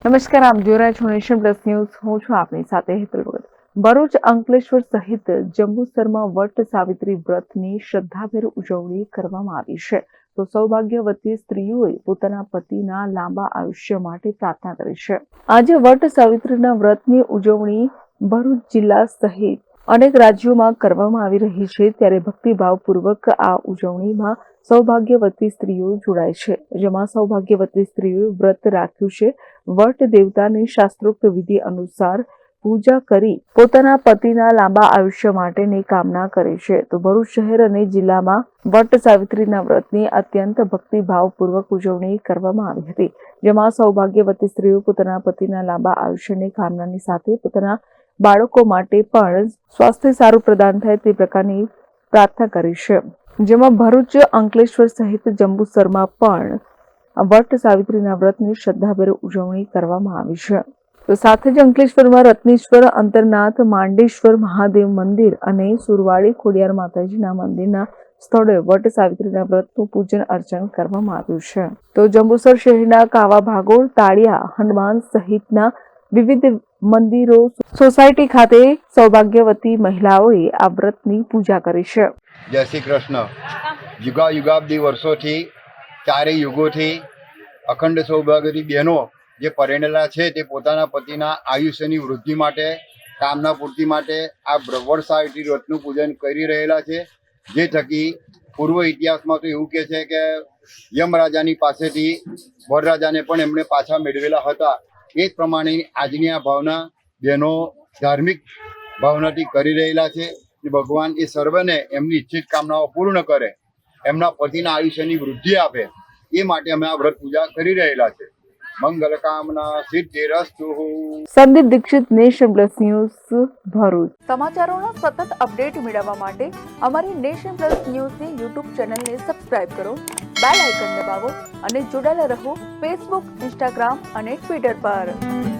નમસ્કાર, આપ જોઈ રહ્યા છો નેશન પ્લસ ન્યૂઝ. હું છું આપની સાથે હેતલ ભગત. ભરૂચ, અંકલેશ્વર સહિત જંબુસરમાં વટ સાવિત્રી વ્રતની શ્રદ્ધાભેર ઉજવણી કરવામાં આવી છે. તો સૌભાગ્યવતી સ્ત્રીઓએ પોતાના પતિના લાંબા આયુષ્ય માટે પ્રાર્થના કરી છે. આજે વટ સાવિત્રીના વ્રતની ઉજવણી ભરૂચ જિલ્લા સહિત અનેક રાજ્યોમાં કરવામાં આવી રહી છે. ત્યારે ભક્તિભાવપૂર્વક આ ઉજવણીમાં સૌભાગ્યવતી સ્ત્રીઓ જોડાય છે, જેમાં સૌભાગ્યવતી સ્ત્રીઓએ વ્રત રાખ્યું છે. વટ દેવતાની શાસ્ત્રોક્ત વિધિ અનુસાર પૂજા કરી પોતાના પતિના લાંબા આયુષ્ય માટેની કામના કરે છે. તો ભરૂચ શહેર અને જિલ્લામાં વટ સાવિત્રીના વ્રતની અત્યંત ભક્તિભાવપૂર્વક ઉજવણી કરવામાં આવી હતી, જેમાં સૌભાગ્યવતી સ્ત્રીઓ પોતાના પતિના લાંબા આયુષ્યની કામનાની સાથે પોતાના બાળકો માટે પણ સ્વાસ્થ્ય સારું પ્રદાન થાય તે પ્રકારની પ્રાર્થના કરી છે. જેમાં ભરૂચ, અંકલેશ્વર સહિત જંબુસરમાં પણ વટ સાવિત્રીના વ્રતની શ્રદ્ધાભેર ઉજવણી કરવામાં આવી છે. તો સાથે જ અંકલેશ્વરમાં રત્નેશ્વર, અંતરનાથ, માંડેશ્વર મહાદેવ મંદિર અને સુરવાડી ખોડિયાર માતાજીના મંદિરના સ્થળે વટ સાવિત્રીના વ્રતનું પૂજન અર્ચન કરવામાં આવ્યું છે. તો જંબુસર શહેરના કાવા ભાગોળ, તાળિયા, હનુમાન સહિતના વિવિધ મંદિરો, સોસાયટી ખાતે સૌભાગ્યવતી મહિલાઓએ આ વ્રતની પૂજા કરી છે. જય શ્રી કૃષ્ણ. યુગાયુગાબ્દી વર્ષોથી, ચારેય યુગોથી અખંડ સૌભાગ્યવતી બહેનો જે પરણેલા છે તે પોતાના પતિના આયુષ્યની વૃદ્ધિ માટે, કામના પૂર્તિ માટે આ વટ સાવિત્રી વ્રતનું પૂજન કરી રહેલા છે. જે થકી પૂર્વ ઇતિહાસમાં તો એવું કહે છે કે યમરાજાની પાસેથી વરરાજાને પણ એમણે પાછા મેળવેલા હતા. એ જ પ્રમાણે આજની આ ભાવના બહેનો ધાર્મિક ભાવનાથી કરી રહેલા છે. ભગવાન એ સર્વને એમની ઈચ્છિત કામનાઓ પૂર્ણ કરે, એમના પતિના આયુષ્યની વૃદ્ધિ આપે, એ માટે અમે આ વ્રત પૂજા કરી રહેલા છે. મંગલ કામના સિદ્ધિરસ્તુ. Sandeep Dikshit, nation plus news, Bharuch. સમાચારોના સતત અપડેટ મેળવવા માટે અમારી નેશન પ્લસ ન્યૂઝની યુટ્યુબ ચેનલને સબસ્ક્રાઇબ કરો, બેલ આઇકન દબાવો અને જોડાયેલા રહો ફેસબુક, ઇન્સ્ટાગ્રામ અને ટ્વિટર પર.